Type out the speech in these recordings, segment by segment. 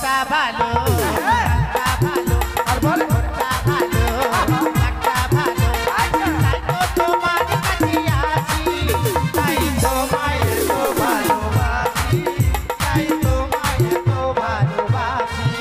ভোরটা ভালো একটা ভালো আর বল ভোরটা ভালো একটা ভালো তাই তো তোমার কাছে আসি তাই তোমায় তো ভালোবাসি তাই তোমায় তো ভালোবাসি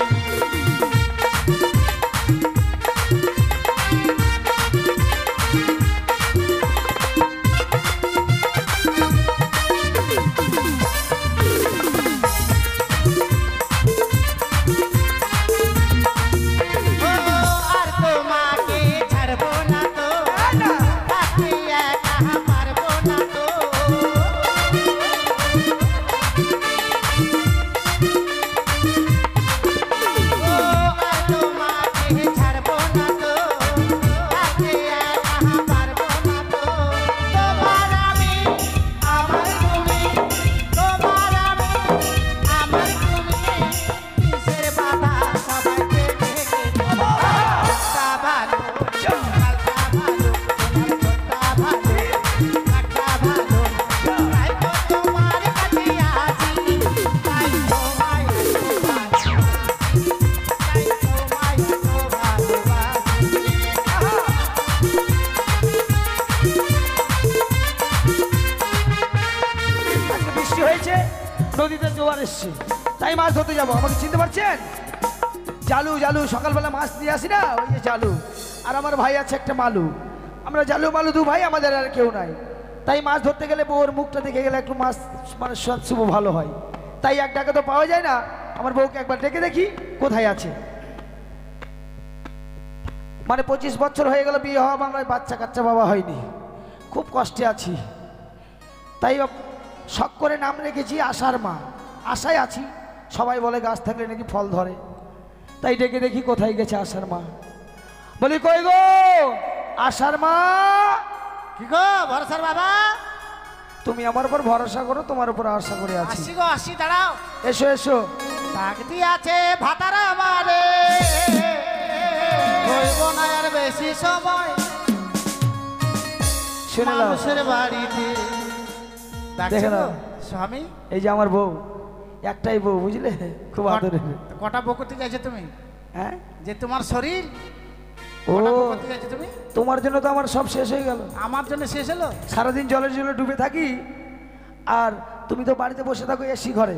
নদীতে জোয়ার এসছে তাই মাছ ধরতে যাবো। আমাকে চিনতে পারছেন? জালু জালু সকালবেলা মাছ নিয়ে আসি না, ওই যে জালু। আর আমার ভাই আছে একটা মালু। আমরা জালু মালু দু ভাই, আমাদের আর কেউ নাই। তাই মাছ ধরতে গেলে বউর মুখটা দেখে গেলে একটু মাছ মানে শুভ ভালো হয়। তাই এক ডাকে তো পাওয়া যায় না। আমার বউকে একবার ডেকে দেখি কোথায় আছে। মানে 25 বছর হয়ে গেল বিয়ে হওয়া, বাংলায় বাচ্চা কাচ্চা বাবা হয়নি, খুব কষ্টে আছি। তাই শখ করে নাম রেখেছি আশার মা। আশায় আছি, সবাই বলে গাছ থাকলে নাকি ফল ধরে। তাই ডেকে দেখি কোথায় গেছে আশার মা। বলি কই গো আশার মা? কি গো ভরসার বাবা? তুমি আমার উপর ভরসা করো, তোমার উপর আশা করে আছি। আসি গো আসি, দাঁড়াও। এসো এসো। ডাকতি আছে ভাতারা আমারে, হইব না আর বেশি সময় মানুষের বাড়িতে। দেখে না স্বামী, এই যে আমার বউ, একটাই বউ, বুঝলে, খুব আদরের। কটা বউ করতে চাইছো তুমি? হ্যাঁ, যে তোমার শরীর ও করতে চাইছো তুমি? তোমার জন্য তো আমার সব শেষ হয়ে গেল। আমার জন্য শেষ হলো? সারাদিন জলের জলে ডুবে থাকি, আর তুমি তো বাড়িতে বসে থাকো এসি ঘরে।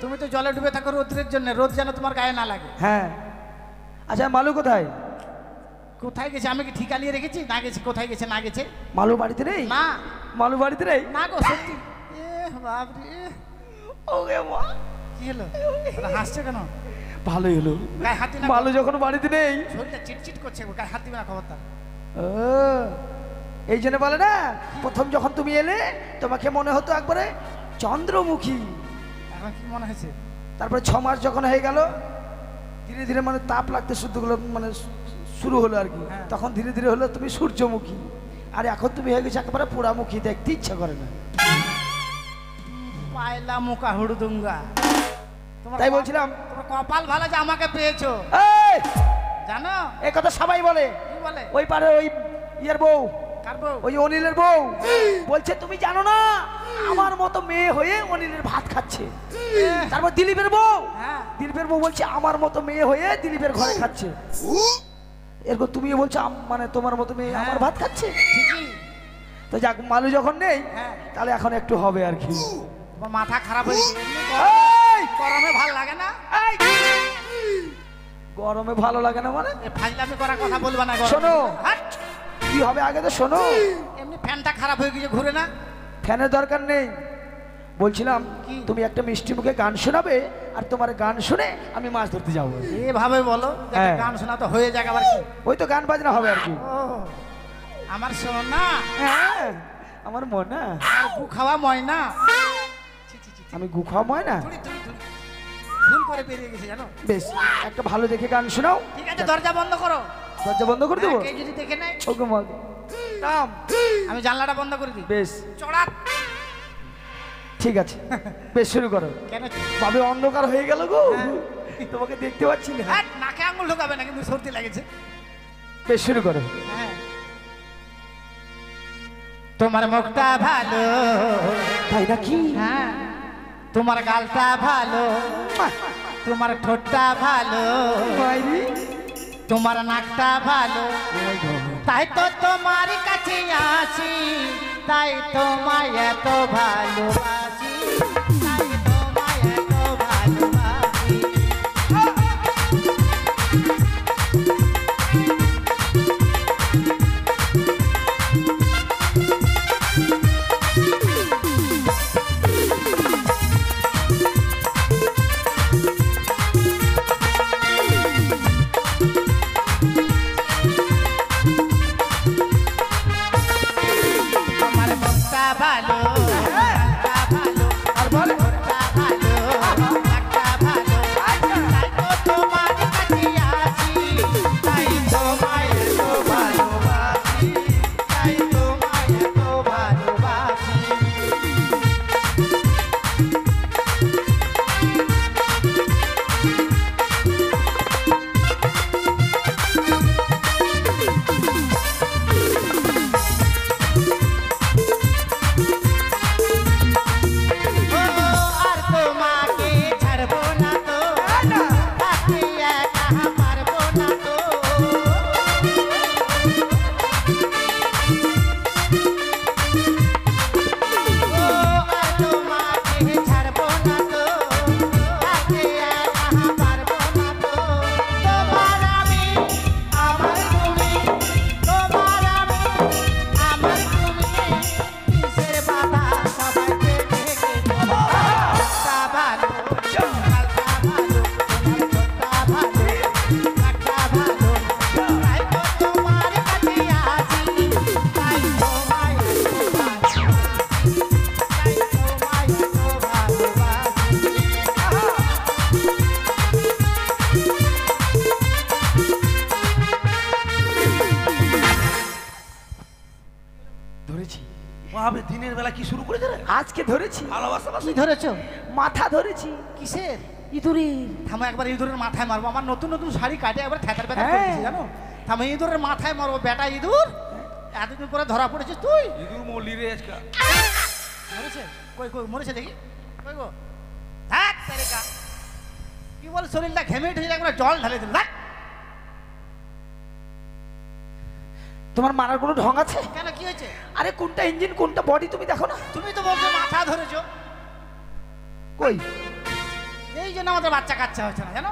তুমি তো জলে ডুবে থাকো রোদ্রের জন্য, রোদ যেন তোমার গায়ে না লাগে। হ্যাঁ। আচ্ছা মালু কোথায়? কোথায় গেছে? আমি কি ঠিকা নিয়ে রেখেছি? না গেছে, কোথায় গেছে না গেছে? মালু বাড়িতে নেই? না। মালু বাড়িতে নেই? না গো সত্যি। বাপরে, ওকে মা, কি হলো? হাসছে কেন? ভালোই হলো, গায়ে হাত দিনা। মালু যখন বাড়িতে নেই শরীরটা চিটচিট করছে, গায়ে হাত দিবে না খবরদার। ও, এই জন্য বলে না, প্রথম যখন তুমি এলে তোমাকে মনে হতো একবারে চন্দ্রমুখী। এখন কি মনে হয়েছে? তারপরে 6 মাস যখন হয়ে গেল, ধীরে ধীরে মানে তাপ লাগতে শুদ্ধগুলো মানে শুরু হলো আর কি। তখন ধীরে ধীরে হলো তুমি সূর্যমুখী। আর এখন তুমি হয়ে গেছে একেবারে পোড়ামুখী, দেখতে ইচ্ছা করে না। পায়লা মুখা হুড়দুঙ্গা। তাই বলছিলাম তোমার কপাল ভালো যে আমাকে পেয়েছো। এই জানো এই কথা সবাই বলে। কি বলে? ওই পারে ওই ইয়ের বউ, কার বউ? ওই অনিলের বউ বলছে তুমি জানো না আমার মতো মেয়ে হয়ে অনিলের ভাত খাচ্ছে। তারপর দিলীপের বউ, দিলীপের বউ বলছে আমার মতো মেয়ে হয়ে দিলীপের ঘরে খাচ্ছে। এরকম তুমিও বলছো মানে তোমার মতো মেয়ে আমার ভাত খাচ্ছে। ঠিকই তো যাক, মালু যখন নেই তাহলে এখন একটু হবে আর কি। তোমার মাথা খারাপ হয়ে গেছে। গরমে ভালো লাগে না? গরমে ভালো লাগে না মানে? ফাজলামি করার কথা বলবা না। শোনো কি হবে আগে তো শোনো। এমনি ফ্যানটা খারাপ হয়ে গেছে, ঘুরে না। ফ্যানের দরকার নেই। বলছিলাম তুমি একটা মিষ্টি মুখে গান শোনাবে, আর তোমার গান শুনে আমি মাছ ধরতে যাবো। এভাবে বলো, গান শোনা তো হয়ে যাক আবার কি? ওই তো গান বাজনা হবে আর কি। আমার সোনা, হ্যাঁ আমার মনা, গু খাওয়া ময়না। আমি গু খাওয়া ময়না? ভুল করে বেরিয়ে গেছে জানো। বেশ, একটা ভালো দেখে গান শোনাও। ঠিক আছে, দরজা বন্ধ করো। দরজা বন্ধ করে দেবো? কে যদি দেখে নেয়? ওকে মা, আমি জানলাটা বন্ধ করে দিই। বেশ, চড়া। ঠিক আছে, বেশ শুরু করো। কেন ভাবে অন্ধকার হয়ে গেল গো, তোমাকে দেখতে পাচ্ছি না। নাকে আঙুল ঢোকাবে না, কিন্তু সর্দি লাগেছে। বেশ শুরু করো। তোমার মুখটা ভালো, তাই নাকি? হ্যাঁ। তোমার গালটা ভালো, তোমার ঠোঁটটা ভালো, তোমার নাকটা ভালো, তাই তো তোমার কাছে আসি, তাই তোমায় এত ভালোবাসি, তাই তোমায় এত ভালোবাসি। ভালো নাকটা ভালো আর বলে ঠোঁটটা ভালো নাকটা ভালো, তাই তো তোমার কাছে আসি, তাই তোমায় এত ভালোবাসি, তাই তোমায় এত ভালোবাসি। দিনের বেলা কি শুরু করেছে? আজকে ধরেছি। ভালোবাসা কি ধরেছো? মাথা ধরেছি। কিসের? ইঁদুরের। থামো, একবার ইঁদুরের মাথায় মারবো। আমার নতুন নতুন শাড়ি কাটে একবার থ্যাতার ব্যথা করতেছি জানো। থামো, ইঁদুরের মাথায় মারবো। বেটা ইঁদুর, এতদিন পরে ধরা পড়েছিস তুই। ইঁদুর মরলি রে আজকে। মরেছে? কই কই মরেছে দেখি, কই গো? থাক তারিকা, কি বল, শরীরটা ঘেমে উঠেছে, একবার জল ঢালে দিল। তোমার মারার কোনো ঢং আছে? কেন, কি হয়েছে? আরে কোনটা ইঞ্জিন কোনটা বডি তুমি দেখো না? তুমি তো বলছো মাথা ধরেছো। কই? এই জন্য আমাদের বাচ্চা কাচ্চা হচ্ছে না জানো।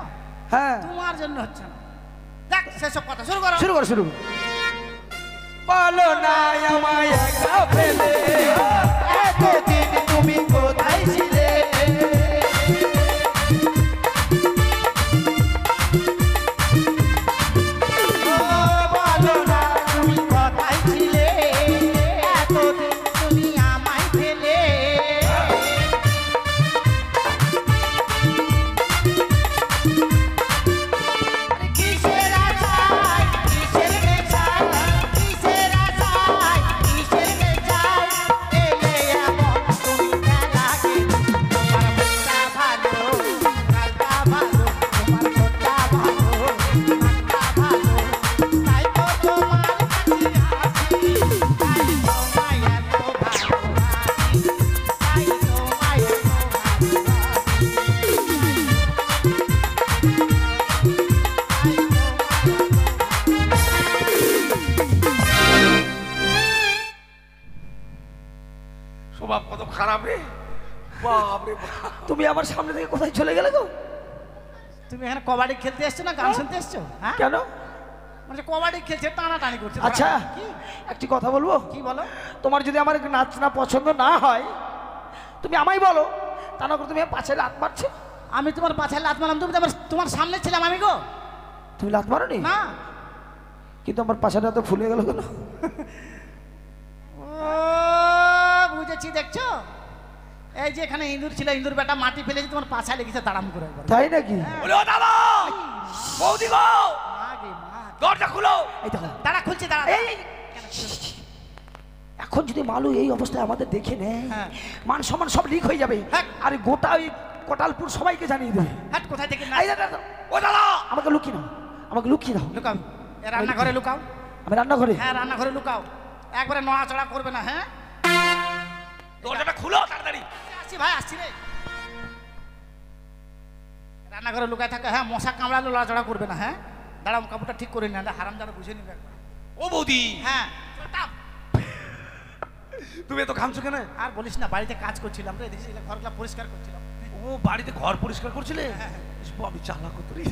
হ্যাঁ, তোমার জন্য হচ্ছে না। দেখ, সেসব কথা শুরু করো। শুরু করো, শুরু করো। বলো না আমায় একা ফেলে এতদিন তুমি কোথায় ছিলে? বলো না তুমি কোথায় ছিলে, এতদিন তুমি আমায় ফেলে। কিসের আশায়, কিসের নেশায়, কিসের আশায়, কিসের নেশায় এলে এমন তুমি খেলা খেলে। তোমার মুখটা ভালো, গালটা ভালো, তোমার ঠোঁটটা ভালো, নাকটা ভালো, তাই তো তোমার কাছে আসি, তাই তোমায় এত ভালোবাসি, তাই তোমায় এত স্বভাব কত খারাপ রে, বাপ রে বাপ। তুমি আমার সামনে থেকে কোথায় চলে গেলে গো? তুমি এখানে কবাডি খেলতে এসছো না গান শুনতে এসছো? হ্যাঁ, কেন? মানে কবাডি খেলছে, টানাটানি করছে। আচ্ছা, কি একটি কথা বলবো? কি বলো? তোমার যদি আমার নাচ না পছন্দ না হয় তুমি আমায় বলো, তা না করে তুমি পাছে লাত মারছো। আমি তোমার পাছায় লাত মারলাম? তুমি তো তোমার সামনে ছিলাম আমি গো। তুমি লাত মারোনি? না। কিন্তু আমার পাছাটা তো ফুলে গেল কেন? ও বুঝেছি, দেখছো এই যে এখানে ইঁদুর ছিল, ইঁদুর বেটা মাটি ফেলেছে, তোমার পাছায় লেগেছে দাঁড়াম করে একবার। তাই নাকি? বলে ও দাদা, বৌদি গো, মা গে মা। দরজা খুলো। এই দেখো, দাঁড়া, খুলছে, দাঁড়া। এই এখন যদি মালু এই অবস্থায় আমাদের দেখে নেয়, হ্যাঁ। মান সম্মান সব লিক হয়ে যাবে। হ্যাঁ। আর গোটা ওই কোটালপুর সবাইকে জানিয়ে দেবে। হাট, কোথায় থেকে না? এই দাদা, ও দাদা, আমাকে লুকিয়ে দাও, আমাকে লুকিয়ে দাও। লুকাও, এ রান্নাঘরে লুকাও। আমি রান্নাঘরে? হ্যাঁ, রান্নাঘরে লুকাও, একবারে নড়াচড়া করবে না। হ্যাঁ, দরজাটা খুলো তাড়াতাড়ি। আসছি ভাই, আসছি রে। রান্নাঘরে লুকায় থাকে, হ্যাঁ মশা কামড়ালো লড়াচড়া করবে না, হ্যাঁ দাঁড়াও কাপড়টা ঠিক করে না, হারাম জানা বুঝে নিবে একবার। ও বৌদি, হ্যাঁ তুমি এত ঘামছো কেন? আর বলিস না, বাড়িতে কাজ করছিলাম রে, দেখছিস ঘরগুলো পরিষ্কার করছিলাম। ও বাড়িতে ঘর পরিষ্কার করছিলে? আমি চালা কত রে।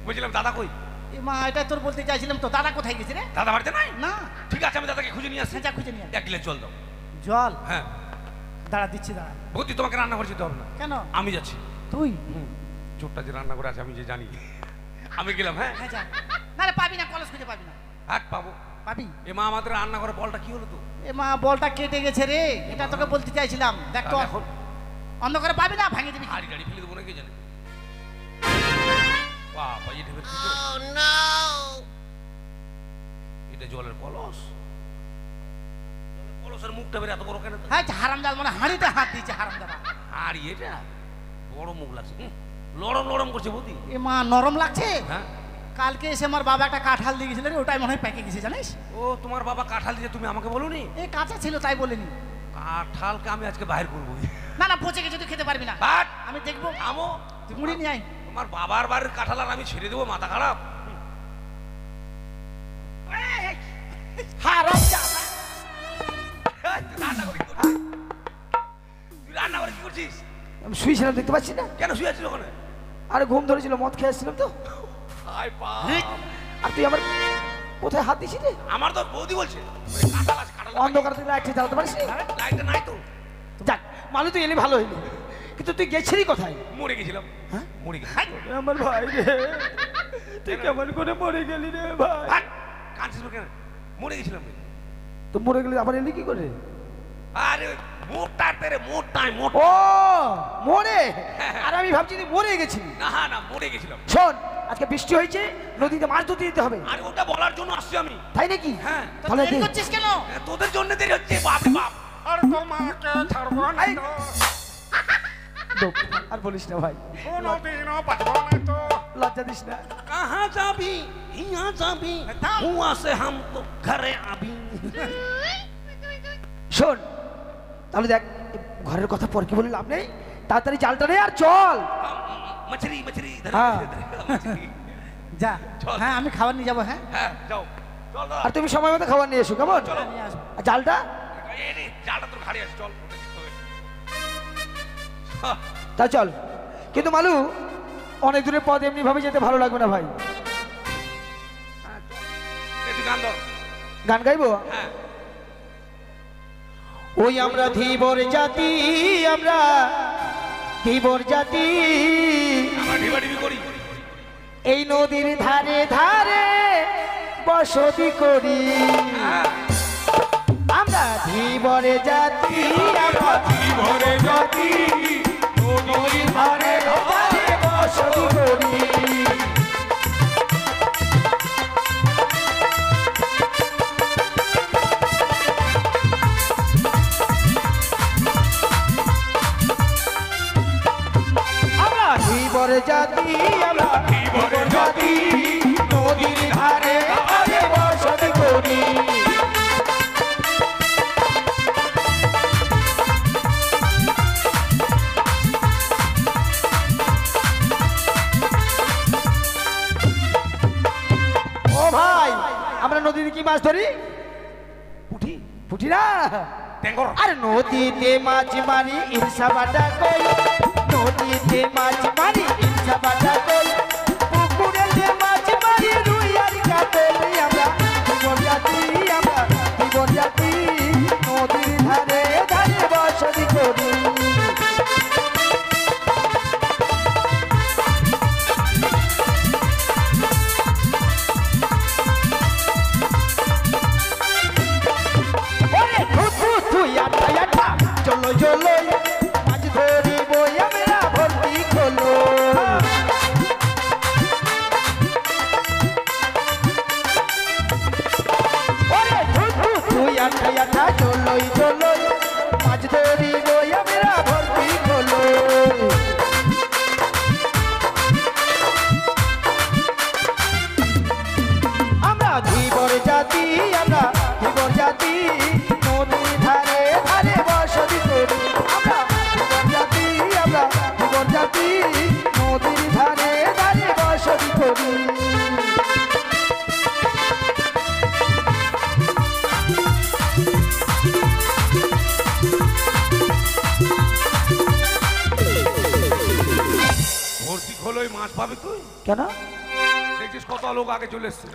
বুঝলাম, দাদা কই? এ মা, এটা তোর বলতে চাইছিলাম তো, দাদা কোথায় গেছে রে? দাদা বাড়িতে নাই? না। ঠিক আছে, আমি দাদাকে খুঁজে নিয়ে আসি। যা খুঁজে নিয়ে আয়। 1 গ্লাস জল দাও। জল? হ্যাঁ দাঁড়া দিচ্ছি, দাঁড়া। বৌদি, তোমাকে রান্না করে যেতে হবে না। কেন? আমি যাচ্ছি। তুই? চোরটা যে রান্না করে আছে আমি যে জানি, আমি গেলাম। হ্যাঁ হ্যাঁ যা। না রে, পাবি না, কলেজ খুঁজে পাবি না। হাট পাবো। পাবি? এ মা, আমাদের রান্না করে বলটা কি হলো তো? এ মা, বলটা কেটে গেছে রে, এটা তোকে বলতে চাইছিলাম। দেখ তো, এখন অন্ধকারে পাবি না, ভাঙিয়ে দিবি। হাড়ি টাড়ি ফেলে দেবো নাকি জানে। বাবা, এটা ফের কি? এটা জলের কলস। জলের কলসের মুখটা বের এত বড় কেন? হ্যাঁ হারামজাদা, মানে হাঁড়িতে হাত দিয়েছে হারামজাদা। হাড়ি এটা বড় মুখ লাগছে, লড়ম লড়ম করছে বৌদি। এ মা, নরম লাগছে। হ্যাঁ, কালকে এসে আমার বাবা একটা কাঁঠাল দিয়ে গেছিল রে, ওটাই মনে হয় পেকে গেছে জানিস। ও তোমার বাবা কাঁঠাল দিয়ে, তুমি আমাকে বলোনি? এই কাঁচা ছিল তাই বলিনি। কাঁঠালকে আমি আজকে বাইর করবো। না না, পচে গেছে, তুই খেতে পারবি না। বাট আমি দেখবো। আমো, তুই মুড়ি নিয়ে আয়। তোমার বাবার বাড়ির কাঁঠাল আর আমি ছেড়ে দেবো? মাথা খারাপ। হারামজাদা। রান্না করে কি করছিস? তুই রান্না করে কি করছিস? আমি শুয়েছিলাম, দেখতে পাচ্ছি না? কেন শুয়ে আছিস ওখানে? আরে ঘুম ধরেছিল, মদ খেয়ে আসছিলাম তো। হায় বাপ। আর তুই আমার কোথায় হাত দিছিস রে? আমার তো বৌদি বলছে কাঁঠাল আছে, কাঁঠাল অন্ধকার তুই লাইটে জ্বালাতে পারিস নি? লাইটটা নাই তো। যাক, মালু তুই এলে ভালো হইলো, কিন্তু তুই গেছিলি কোথায়? মরে গেছিলাম। হ্যাঁ? মরে গেছিলাম। আমার ভাই রে, তুই কেমন করে মরে গেলি রে ভাই? হাট! কাঁদছিস কেন? মরে গেছিলাম রে। তো মরে গেলি আবার এলি কি করে? আরে মোটা তেরে মোটাই মোটা। ও মরে? আর আমি ভাবছি তুই মরে গেছিলি। না না, মরে গেছিলাম। শোন, আজকে বৃষ্টি হয়েছে, নদীতে মাছ ধরতে যেতে হবে। আরে ওটা বলার জন্য আসছি আমি। তাই নাকি? হ্যাঁ। তো তাহলে দেরি দে। করছিস কেন? তোদের জন্য দেরি হচ্ছে। বাপ রে বাপ। আর তোমাকে ছাড়বো না এই! তো, দোপ, আর বলিস না ভাই, কোনোদিনও বাঁচবো না তো। লজ্জা দিস না। कहाँ जाबी हिया जाबी हुआ से हम तो घरे आबी। শোন, তাহলে দেখ, ঘরের কথা পর কি বলে লাভ নেই, তাড়াতাড়ি জালটা নে আর চল। मछली मछली इधर हाँ। मछली। যা। চল। হ্যাঁ আমি খাবার নিয়ে যাবো। হ্যাঁ হ্যাঁ যাও চল দাদা। আর তুমি সময় মতো খাবার নিয়ে এসো, কেমন? চলো। নিয়ে আসবো। আর জালটা? এই রে জালটা তোর ঘাড়ে আছে, চল ওটা দিতে হবে। তা চল। কিন্তু মালু, অনেক দূরের পথ এমনি ভাবে যেতে ভালো লাগবে না ভাই। হ্যাঁ, চল। এই তুই গান ধর। গান গাইবো? হ্যাঁ। ওই আমরা ধীবর জাতি, আমরা ধীবর জাতি, আমরা ঢিবাঢিবি করি। এই নদীর ধারে ধারে বসতি করি। হ্যাঁ। আমরা ধীবর জাতি, আমরা ধীবর জাতি, নদীর ধারে ধারে বসতি করি। আমরা ধীবর জাতি, আমরা ধীবর জাতি, নদীর ধারে ধারে বসতি করি। ও ভাই, আমরা নদীতে কি মাছ ধরি? পুঠি পুঁটি না, টেঙ্গর। আরে নদীতে মাছ মারি ইলসা বাটা কই, নদীতে মাছ মারি ইলসা বাটা কই, পুকুরেতে মাছ মারি রুই আর কাতল। আমরা জীবন জাতি, আমরা জীবন জাতি, নদীর ধারে ধারে বসতি করি। ওরে থু থু থু আটা আটা, চলো চলো, মাছ ধরিব আমরা ভর্তি খোলো। দুটোই মাছ পাবি তুই? কেন? দেখছিস কত লোক আগে চলে এসছে,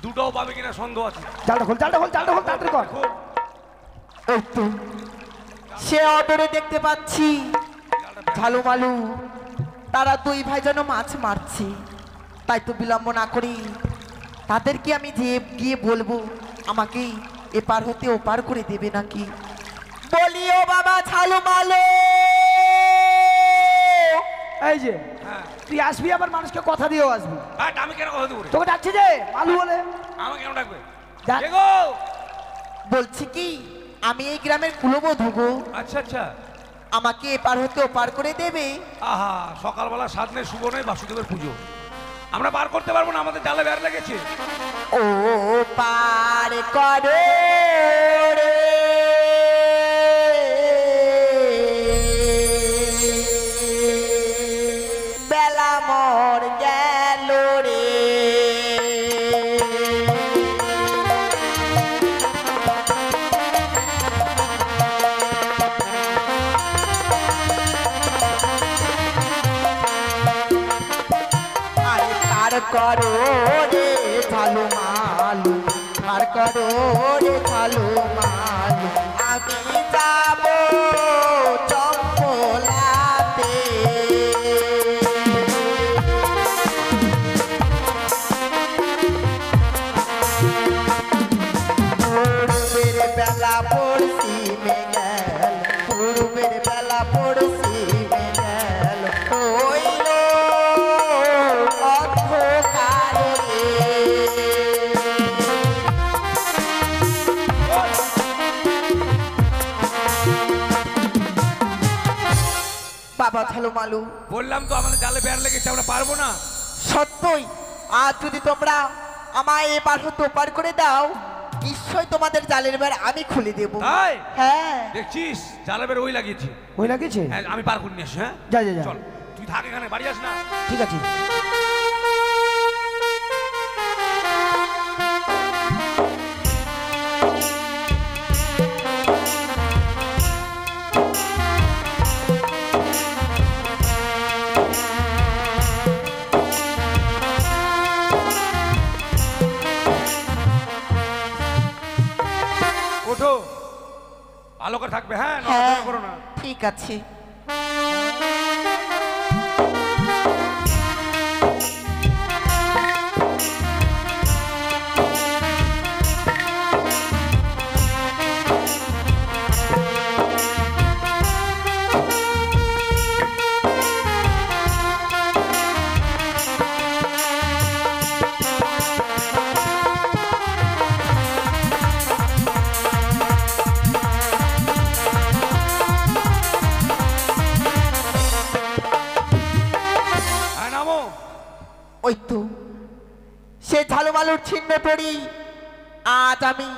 দুটোও পাবে কিনা সন্দেহ আছে। জালটা খোল, জালটা খোল, জালটা খোল, তাড়াতাড়ি কর। ওই তো সে অদরে দেখতে পাচ্ছি ঝালু মালু তারা দুই ভাই যেন মাছ মারছে। তাই তো বিলম্ব না করি তাদেরকে আমি গিয়ে বলবো আমাকে এপার হতে ওপার করে দেবে নাকি। বলিও বাবা ঝালু মালু। এই যে হ্যাঁ তুই আসবি, আবার মানুষকে কথা দিয়েও আসবি। হ্যাঁ, আমি কেন কথা দেবো রে? তোকে ডাকছে যে মালু বলে। আমাকে কেন ডাকবে? ডাক। কে গো? বলছি কি আমি এই গ্রামের কুলবধূ গো, আচ্ছা আচ্ছা। আমাকে এপার হতে ওপার করে দেবে। আহা, সকালবেলা সাত নেই শুভ নেই, বাসুদেবের পুজো, আমরা পার করতে পারবো না, আমাদের জালে বের লেগেছে। ও পার করো রে বেলা মর গেল রে। আরে পার করো রে ঝালু মালু, পার করো রে ঝালু মালু, আমি যাব চম্পলাতে। পূর্বের বেলা পড়শিমে গেল, পূর্বের বেলা পড়শিমে গেল, হইল অন্ধকার রে। বাবা ঝালু মালু, বললাম তো আমাদের জালে বের লেগেছে, আমরা পারবো না। সত্যই আজ যদি তোমরা আমায় এবার হতে ওপার করে দাও, নিশ্চয় তোমাদের জালের বেড় আমি খুলে দেব। তাই হ্যাঁ দেখছিস জালে বের ওই লাগিয়েছে। ওই লাগেছে? হ্যাঁ, আমি পার করে নিয়ে আসি। হ্যাঁ যা যা যা, চল, তুই থাক এখানে, বাড়ি আস না। ঠিক আছে। ওঠো, ভালো করে থাকবে। হ্যাঁ, হ্যাঁ নড়াচড়া করো না। ঠিক আছে। হ্যাঁ, নামো। ওই তো সে ঝালু মালুর ছিন্ন তরি আজ আমি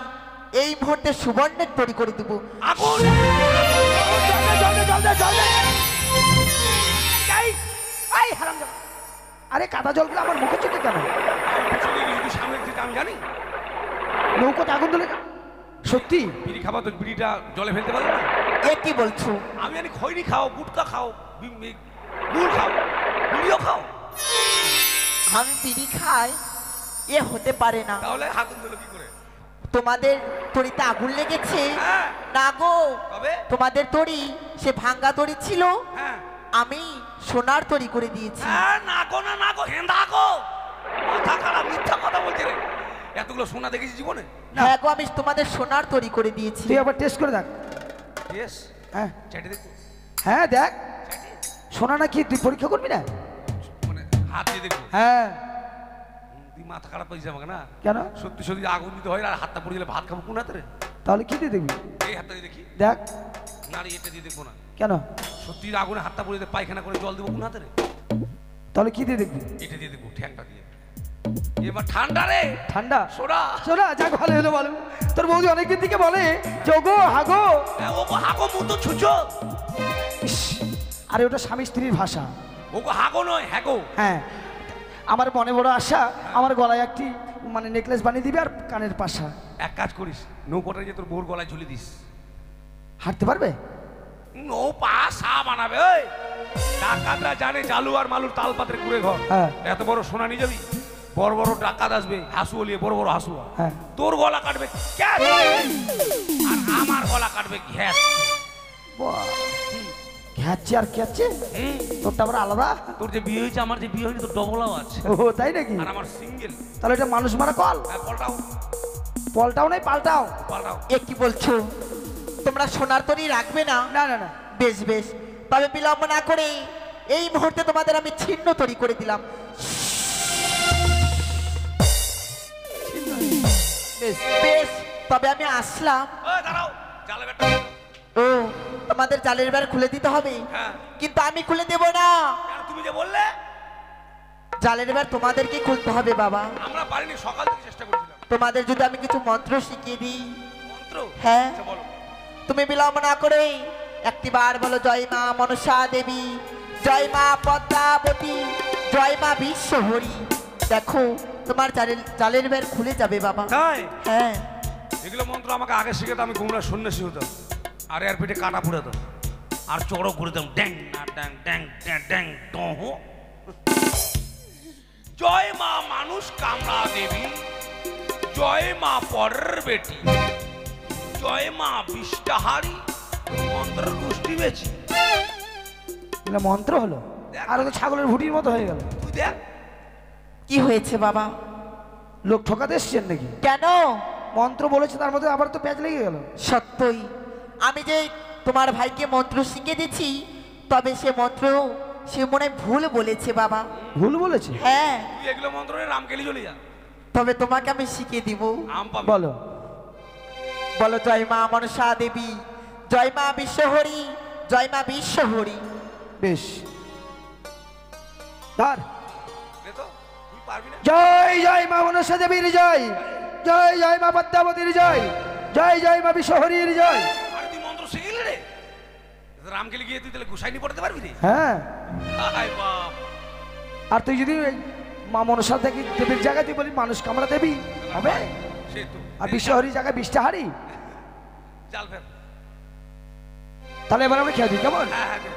এই মুহূর্তে সুবর্ণের তরি করে দেবো। আগুন! আরে কাদা জলগুলো আমার মুখে চোখে কেন? পিছনে গিয়ে যদি সামনে যেতে আমি জানি। নৌকোতে আগুন দিলে সত্যি? বিড়ি খাবা তো, বিড়িটা জলে ফেলতে পারবো না। এ কি বলছো? আমি জানি খৈনি খাও, গুটকা খাও, গুড় খাও, বিড়িও খাও। আমি বিড়ি খাই এ হতে পারে না। তাহলে আগুন দিল কি করে? তোমাদের তরিতে আগুন লেগেছে? হ্যাঁ। না গো, তবে? তোমাদের তরি সে ভাঙ্গা তরি ছিল, হ্যাঁ আমি সোনার তরি করে দিয়েছি। হ্যাঁ, না গো না, না গো, হেন্দা গো, মাথা খারাপ, মিথ্যা কথা বলছে রে। এতগুলো সোনা দেখেছি জীবনে? হ্যাঁ গো, আমি তোমাদের সোনার তরি করে দিয়েছি। তুই আবার টেস্ট করে দেখ। ইয়েস, হ্যাঁ চেটে দেখো। হ্যাঁ দেখ, চেটে, শোনা না কি তুই পরীক্ষা করবি না? মানে হাত দিয়ে দেখবো। হ্যাঁ। তুই মাথা খারাপ হয়েছে আমাকে না? কেন? সত্যি সত্যি আগুন দিতে হয় আর হাতটা পড়ে গেলে ভাত খাবো কোন হাতে রে? তাহলে কি দিয়ে দেখবি? এই হাতটা দিয়ে দেখি। দেখ। না রে, এটা দিয়ে দেখবো না। কেন? সত্যি আগুনে হাতটা পড়ে গেলে পায়খানা করে জল দেবো কোন হাতে রে? তাহলে কি দিয়ে দেখবি? এটা দিয়ে দেখবো, ঠ্যাংটা দিয়ে। এবার ঠান্ডা রে, ঠান্ডা? সোডা। শোনা যাক, ভালো হলো বলো। তোর বৌদি অনেকদিন থেকে বলে যোগো হাগো। ওগো হাগো মুতো ছুচো। ইস, আরে ওটা স্বামী স্ত্রীর ভাষা। ওগো হাগো নয়, হ্যাগো। হ্যাঁ, আমার মনে বড় আশা আমার গলায় একটি মানে নেকলেস বানিয়ে দিবি আর কানের পাশা। এক কাজ করিস, নৌকোটা যে তোর বউর গলায় ঝুলে দিস। হাঁটতে পারবে? নৌ পাশা বানাবে। ওই ডাকাতরা জানে জালু আর মালুর তাল পাত্রে ঘুরে ঘর। হ্যাঁ। এত বড় সোনা নিয়ে যাবি, বড় বড় ডাকাত আসবে হাসু বলিয়ে, বড় বড় হাসু। হ্যাঁ। তোর গলা কাটবে ক্যাট, আর আমার গলা কাটবে ঘ্যাট। ঘ্যাচ্ছে আর ক্যাচ্ছে, তোরটা আবার আলাদা। তোর যে বিয়ে হয়েছে, আমার যে বিয়ে হয়নি, তোর ডবলাও আছে। ও তাই নাকি? আর আমার সিঙ্গেল। তাহলে এটা মানুষ মারা কল। পলটাও পলটাও নাই, পাল্টাও। পাল্টাও। এ কি বলছো? তোমরা সোনার তরী রাখবে না? না না না, বেশ বেশ, তবে বিলম্ব না করে এই মুহূর্তে তোমাদের আমি ছিন্ন তরী করে দিলাম। বেশ। বেশ, তবে আমি আসলাম। ওই দাঁড়াও, জালে বেটা। ও, তোমাদের জালের বেড় খুলে দিতে হবে? হ্যাঁ। কিন্তু আমি খুলে দেব না। কেন, তুমি যে বললে? জালের বেড় তোমাদেরকে খুলতে হবে বাবা। আমরা পারিনি, সকাল থেকে চেষ্টা করছিলাম। তোমাদের যদি আমি কিছু মন্ত্র শিখিয়ে দিই। মন্ত্র? হ্যাঁ। আচ্ছা, বলো। তুমি বিলম্ব না করে একটিবার বলো, জয় মা মনসা দেবী, জয় মা পদ্মাবতী, জয় মা বিশ্বহরি। দেখো তোমার জালের বেড় খুলে যাবে বাবা। তাই? হ্যাঁ। এগুলো মন্ত্র আমাকে আগে শিখে আমি গুমরা সন্ন্যাসী হতাম, আর এর পেটে কাটা ফুটাতাম, আর চড়ো করে দিতাম ড্যাং না ড্যাং ড্যাং ড্যাং ড্যাং ডহ। জয় মা মানুষ কামড়া দেবী, জয় মা পরের বেটি, জয় মা বিষ্টাহারি, মন্ত্র গোষ্ঠী বেছি। এটা মন্ত্র হলো, আর তো ছাগলের ভুটির মতো হয়ে গেল। তুই দেখ। কি হয়েছে বাবা? লোক ঠকাতে এসছেন নাকি? কেন? মন্ত্র বলেছে, তার মধ্যে আবার তো প্যাঁচ লেগে গেল। সত্যই আমি যে তোমার ভাইকে মন্ত্র শিখিয়ে দিচ্ছি, তবে সে মন্ত্র সে মনে হয় ভুল বলেছে বাবা। ভুল বলেছে? হ্যাঁ, তুই এগুলো মন্ত্র নিয়ে রামকেলি চলে যা। তবে তোমাকে আমি শিখিয়ে দিব। আম পাবি। বলো। বলো, জয় মা মনসা দেবী, জয় মা বিশ্বহরি, জয় মা বিশ্বহরি। বেশ, ধর। দে তো, তুই পারবি না। জয় জয় মা মনসা দেবীর জয়, জয় জয় মা পদ্মাবতীর জয়, জয় জয় মা বিশ্বহরির জয়। আরে তুই মন্ত্র শিখিলি রে? রামকেলি গিয়ে তুই তাহলে গুসাইনি পড়তে পারবি রে? হ্যাঁ, হায় বাপ। আর তুই যদি ওই মা মনসা দেখি দেবীর জায়গায় তুই বলি মানুষ কামড়া দেবী হবে, সে তো। আর বিশ্বহরির জায়গায় বিষ্টাহারি, জাল ফের। তাহলে এবার আমরা খেয়ে দিই, কেমন? হ্যাঁ হ্যাঁ দে।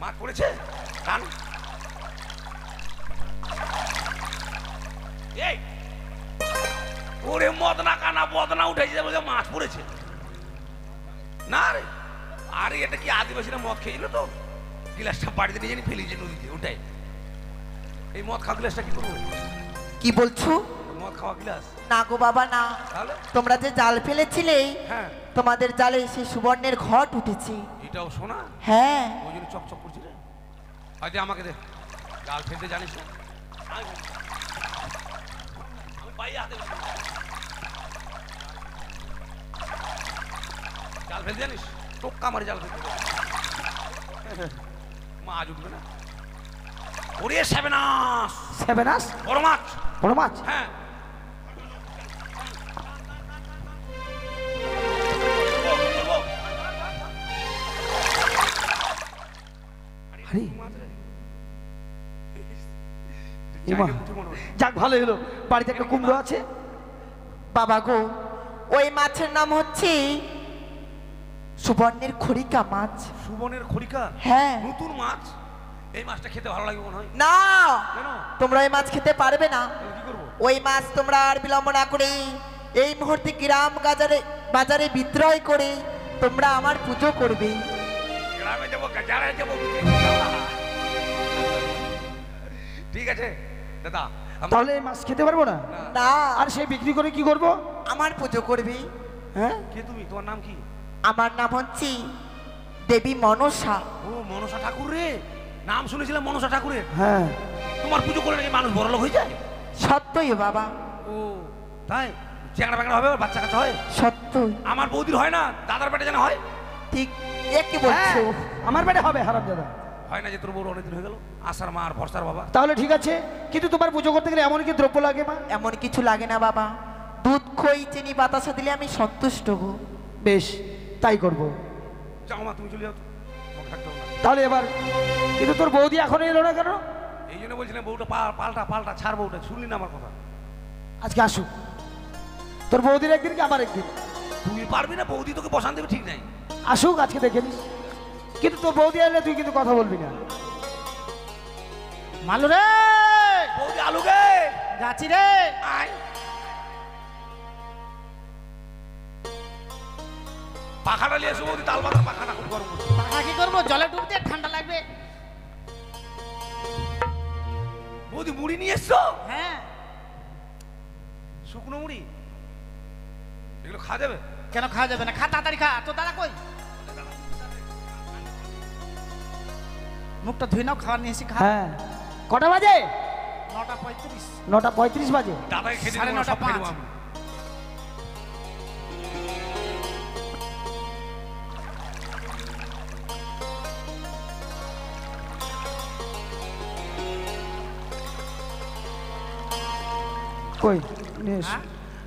মাছ পড়েছে টান। এই ওরে মদনা কানা বদনা উঠেছে বলে মাছ পড়েছে না রে। আরে এটা কি আদিবাসীরা মদ খেয়েছিল তো, গিলাসটা বাড়িতে নিয়ে জানি ফেলিয়েছে নদীতে। ওটাই এই মদ খাওয়া গিলাসটা কি করবো? কি বলছো? মদ খাওয়া গিলাস? না গো বাবা না, তাহলে? তোমরা যে জাল ফেলেছিলে, হ্যাঁ। তোমাদের জালে সেই সুবর্ণের ঘট উঠেছে। এটাও শোনা? হ্যাঁ। ওই জন্য চকচক করছি রে। আজ আমাকে দে, জাল ফেলতে জানিস না? আমি পাই হাতে জাল ফেলতে জানিস? টোক্কা মারি জাল ফেলতে মাছ উঠবে না। ওরে সেভেনাস, সেভেনাস বড় মাছ। বড় মাছ? হ্যাঁ। আরে যাক, ভালো হলো, বাড়িতে একটা কুমড়ো আছে। বাবা গো, ওই মাছের নাম হচ্ছে সুবর্ণের খড়িকা মাছ। সুবনের খড়িকা? হ্যাঁ। নতুন মাছ। এই মাছটা খেতে ভালো লাগবে মনে হয়। না, কেন? তোমরা ওই মাছ খেতে পারবে না। তাহলে কি করবো? ওই মাছ তোমরা আর বিলম্ব না করে এই মুহূর্তে গ্রাম বাজারে বিদ্রয় করে তোমরা আমার পুজো করবে। গ্রামে যাবো, গাজারে যাবো। ঠিক আছে দাদা। তাহলে এই মাছ খেতে পারবো না? না, আর সেই বিক্রি করে কি করব? আমার পুজো করবে। হ্যাঁ, কে তুমি? তোমার নাম কি? আমার নাম হচ্ছে দেবী মনসা। ও মনসা ঠাকুর রে, নাম শুনেছিলাম মনসা ঠাকুরের। হ্যাঁ। তোমার পুজো করে নাকি মানুষ বড়লোক হয়ে যায়? সত্যই বাবা, ও তাই? চ্যাংড়া ব্যাংড়া হবে, বাচ্চা কাচ্চা হয়? সত্যই। আমার বৌদির হয় না, দাদার পেটে যেন হয়। ঠিক, এ কি বলছো? হ্যাঁ, আমার পেটে হবে হারাম দাদা। হয় না যে তোর বউর অনেকদিন হয়ে গেল আশার মা আর ভরসার বাবা। তাহলে ঠিক আছে, কিন্তু তোমার পুজো করতে গেলে এমন কি দ্রব্য লাগে মা? এমন কিছু লাগে না বাবা, দুধ খই চিনি বাতাসা দিলে আমি সন্তুষ্ট হব। বেশ, তাই করব। যাও মা, তুমি চলে যাও তো, আমাকে থাকতে হবে না। তাহলে এবার কিন্তু তোর বৌদি এখনো এলো না কেন? এই জন্য বলছিলাম বউটা পাল্টা পাল্টা ছাড়, বউটা শুনলি না আমার কথা? আজকে আসুক, তোর বৌদির একদিন কি আমার একদিন? তুই পারবি না, বৌদি তোকে বসান দেবে ঠিক নাই। আসুক, আজকে দেখে নিস। কিন্তু তোর বৌদি এলে তুই কিন্তু কথা বলবি না। মালু রে, বৌদি আলু গে যাচ্ছি রে। আয়, পাখাটা নিয়ে এসো বৌদি, তাল বাতার পাখাটা খুব গরম করছে। পাখা কি করবো, জলে ডুব দিয়ে ঠান্ডা লাগবে। বৌদি মুড়ি নিয়ে এসছো? হ্যাঁ, শুকনো মুড়ি, এগুলো খাওয়া যাবে? কেন খাওয়া যাবে না? খা, তাড়াতাড়ি খা। তো দাদা কই? মুখটা ধুই নাও, খাবার নিয়ে এসে খা। হ্যাঁ, কটা বাজে? 9:35। 9:35 বাজে। দাদাকে খেতে সাড়ে দেবো না, সব 9:05 খেয়ে নেবো আমি। কই নিয়ে এসো, হ্যাঁ?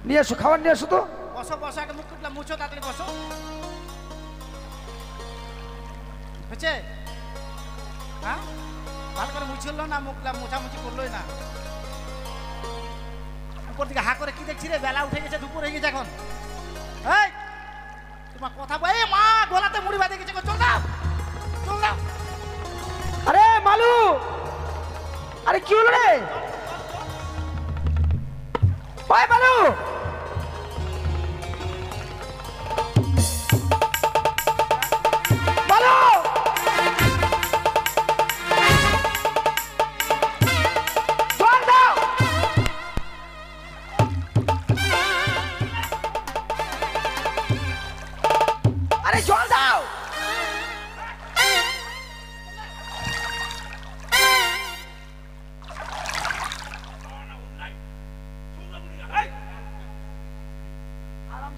নিয়ে এসো, খাবার নিয়ে এসো তো। বসো বসো, একটা মুখ টুকলা মুছো, তাড়াতাড়ি বসো। হচ্ছে? হ্যাঁ, ভালো করে মুছল না, মুখলা মোছামুছি করলোই না। উপর দিকে হা করে কি দেখছি রে? বেলা উঠে গেছে, দুপুর হয়ে গেছে এখন। এই, তোমার কথা বল। এই মা, গলাতে মুড়ি বাঁধে গেছে গো, চল দাও, চল দাও। আরে মালু, আরে কি হলো রে? ওই মালু, মালু, জল দাও। আরে জল দাও।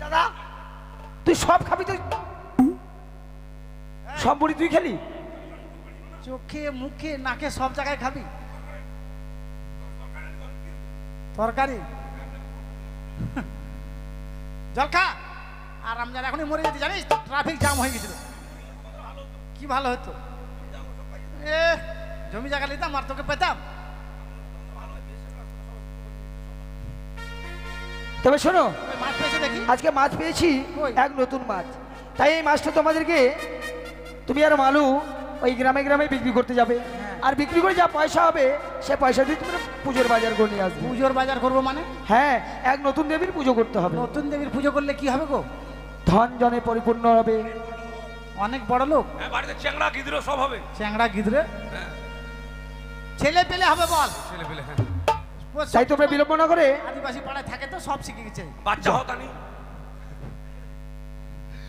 দাদা, তুই সব খাবি? তুই সব মুড়ি তুই খেলি? চোখে মুখে নাকে সব জায়গায় খাবি তরকারি? জল খা। আর আমি এখনই মরে যেতে, জানিস? ট্রাফিক জ্যাম হয়ে গেছিল। কি ভালো হতো, এ জমি জায়গা নিতাম আর তোকে পেতাম। তবে শোনো, ওই মাছ পেয়েছে দেখি। আজকে মাছ পেয়েছি, কই? এক নতুন মাছ। তাই এই মাছটা তোমাদেরকে, তুমি আর মালু ওই গ্রামে গ্রামে বিক্রি করতে যাবে। আর বিক্রি করে যা পয়সা হবে সে পয়সা দিয়ে তোমরা পুজোর বাজার করে নিয়ে আসবে। পুজোর বাজার করবো মানে? হ্যাঁ, এক নতুন দেবীর পুজো করতে হবে। নতুন দেবীর পুজো করলে কি হবে গো? ধন জনে পরিপূর্ণ হবে। অনেক বড় লোক, হ্যাঁ, বাড়িতে চ্যাংড়া গিদ্র সব হবে। চ্যাংড়া গিদরে হ্যাঁ, ছেলে পেলে হবে বল। ছেলে পেলে, হ্যাঁ। তাই তোমরা বিলম্ব না করে আদিবাসী পাড়ায় থাকে তো, সব শিখে গেছে। বাচ্চা হতানি,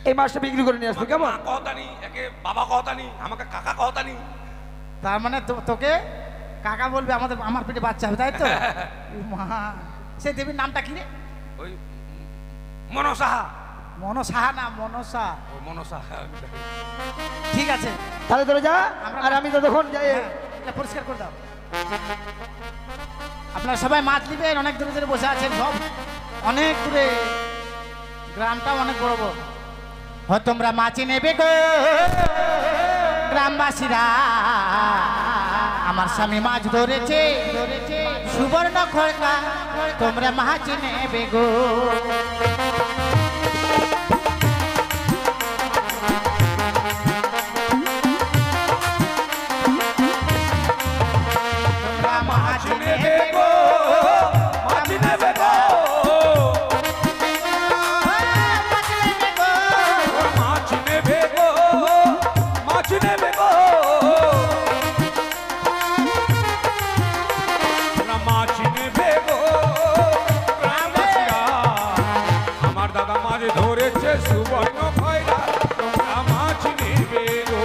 এই মাছটা বিক্রি করে নিয়ে আসবে, কেমন? মা কহতানি, একে বাবা কহতানি, আমাকে কাকা কহতানি। তার মানে তোকে কাকা বলবে, আমার পেটে বাচ্চা হবে, তাই তো? মা, সেই দেবীর নামটা কি রে? ওই মনসাহা। মনসাহা না, মনসা। ও মনসাহা। ঠিক আছে, তাহলে তোরা যা, আর আমি ততক্ষণ যাই। হ্যাঁ, এটা পরিষ্কার করে দাও। আপনারা সবাই মাছ নিবেন, অনেক দূরে দূরে বসে আছেন সব, অনেক দূরে, গ্রামটাও অনেক বড় বড়। হয় তোমরা মাছ নেবে গো গ্রামবাসীরা, আমার স্বামী মাছ ধরেছে সুবর্ণ খড়কা, তোমরা মাছ নেবে গো। তোমরা মাছ নেবে গো, মাছ নেবে গো, মাছ নেবে গো। মাছ নেবে গো, মাছ নেবে গো, তোমরা মাছ নেবে গো গ্রামবাসীরা, আমার দাদা মাছ ধরেছে সুবর্ণ খয়রা, তোমরা মাছ নেবে গো।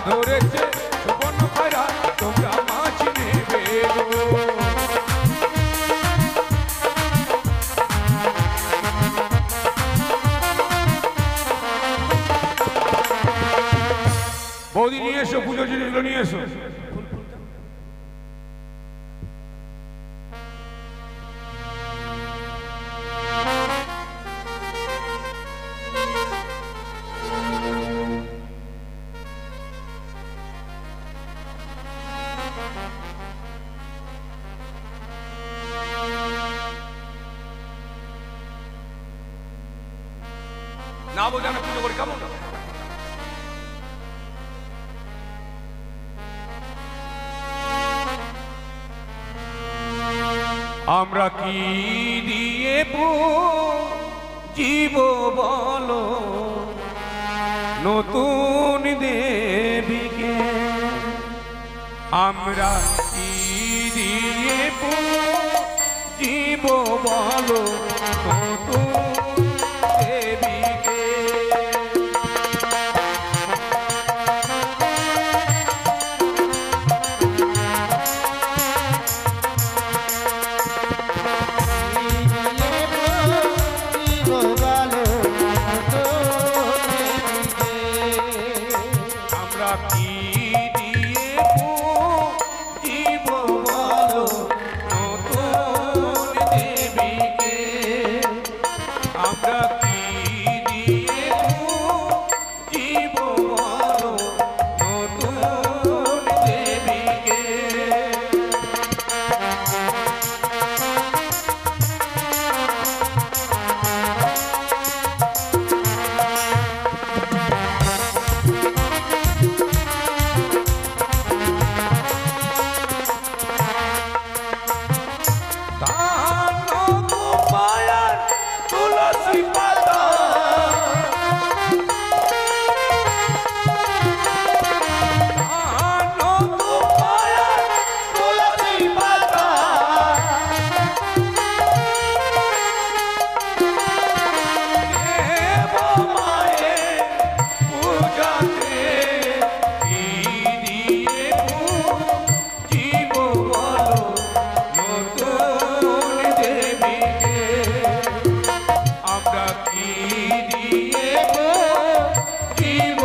ধরেছে সুবর্ণ খয়রা তোমরা মাছ নেবে গো। বৌদি নিয়ে এসো, পুজো জিনিসগুলো নিয়ে এসো। না বোঝানো পুজো করি কেমন? আমরা কি দিয়ে জীব বলো নতুন দেবীকে, আমরা কি দিয়ে জীব বলো নতুন দেবীকে। আমরা কি দিয়ে জীব বলো নতুন দেবীকে, আমরা কি দিয়ে জীব বলো নতুন দেবীকে। তুলসী পাতা তুলসী পাতা দেব মায়ের পূজাতে কি দিয়ে জীব বলো নতুন দেবীকে, আমরা কি দিয়ে জীব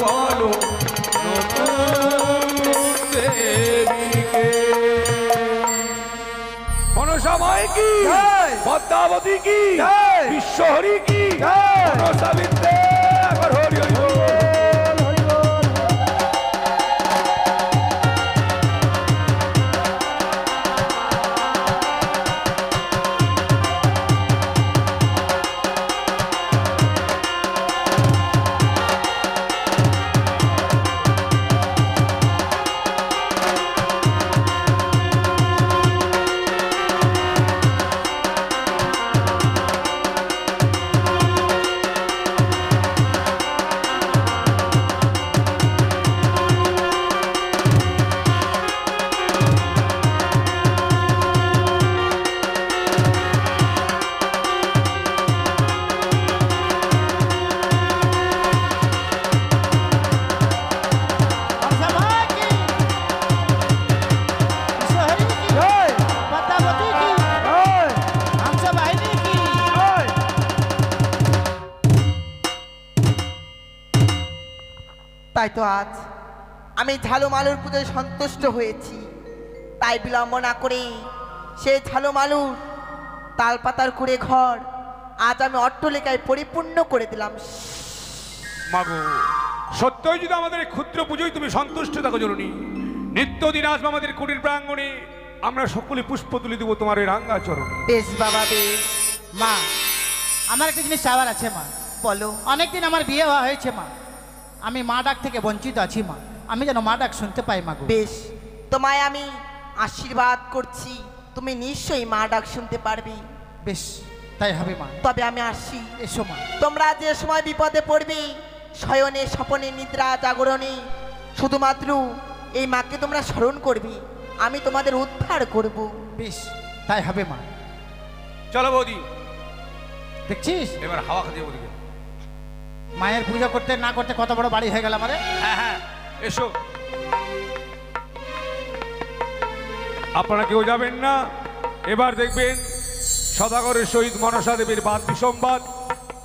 বলো নতুন দেবীকে। মনসামাই কি, পদ্মাবতী কি, বিশ্বহরি কি, মনসাবিন্দে একবার হরি হরি বল। তাই তো আজ আমি ঝালুমালুর পুজোয় সন্তুষ্ট হয়েছি। তাই বিলম্ব না করে সেই ঝালুমালুর তালপাতার কুড়ে ঘর আজ আমি অট্টলিকায় পরিপূর্ণ করে দিলাম। মাগো, সত্যই যদি আমাদের এই ক্ষুদ্র পুজোয় তুমি সন্তুষ্ট থাকো জননী, নিত্যদিন আসবে আমাদের কুটির প্রাঙ্গণে, আমরা সকলে পুষ্প তুলে দেবো তোমার এই রাঙ্গা চরণে। বেশ বাবা বেশ। মা, আমার একটা জিনিস চাওয়ার আছে মা। বলো। অনেকদিন আমার বিয়ে হওয়া হয়েছে মা, আমি মা ডাক থেকে বঞ্চিত আছি মা, আমি যেন মা ডাক শুনতে পাই মা গো। বেশ, তোমায় আমি আশীর্বাদ করছি, তুমি নিশ্চয়ই মা ডাক শুনতে পারবে। বেশ, তাই হবে মা। তবে আমি আসি। এসো মা। তোমরা যে সময় বিপদে পড়বে, শয়নে স্বপনে নিদ্রা জাগরণে, শুধুমাত্র এই মাকে তোমরা স্মরণ করবে, আমি তোমাদের উদ্ধার করব। বেশ, তাই হবে মা। চলো বৌদি, দেখছিস এবার হাওয়া খাতে ওদিকে। মায়ের পূজা করতে না করতে কত বড় বাড়ি হয়ে গেল আমাদের। হ্যাঁ হ্যাঁ, এসো। আপনারা কেউ যাবেন না, এবার দেখবেন সদাগরের সহিত মনসা দেবীর বাদ বিসম্বাদ,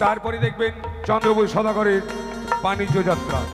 তারপরে দেখবেন চন্দ্রপুর সদাগরের বাণিজ্য যাত্রা।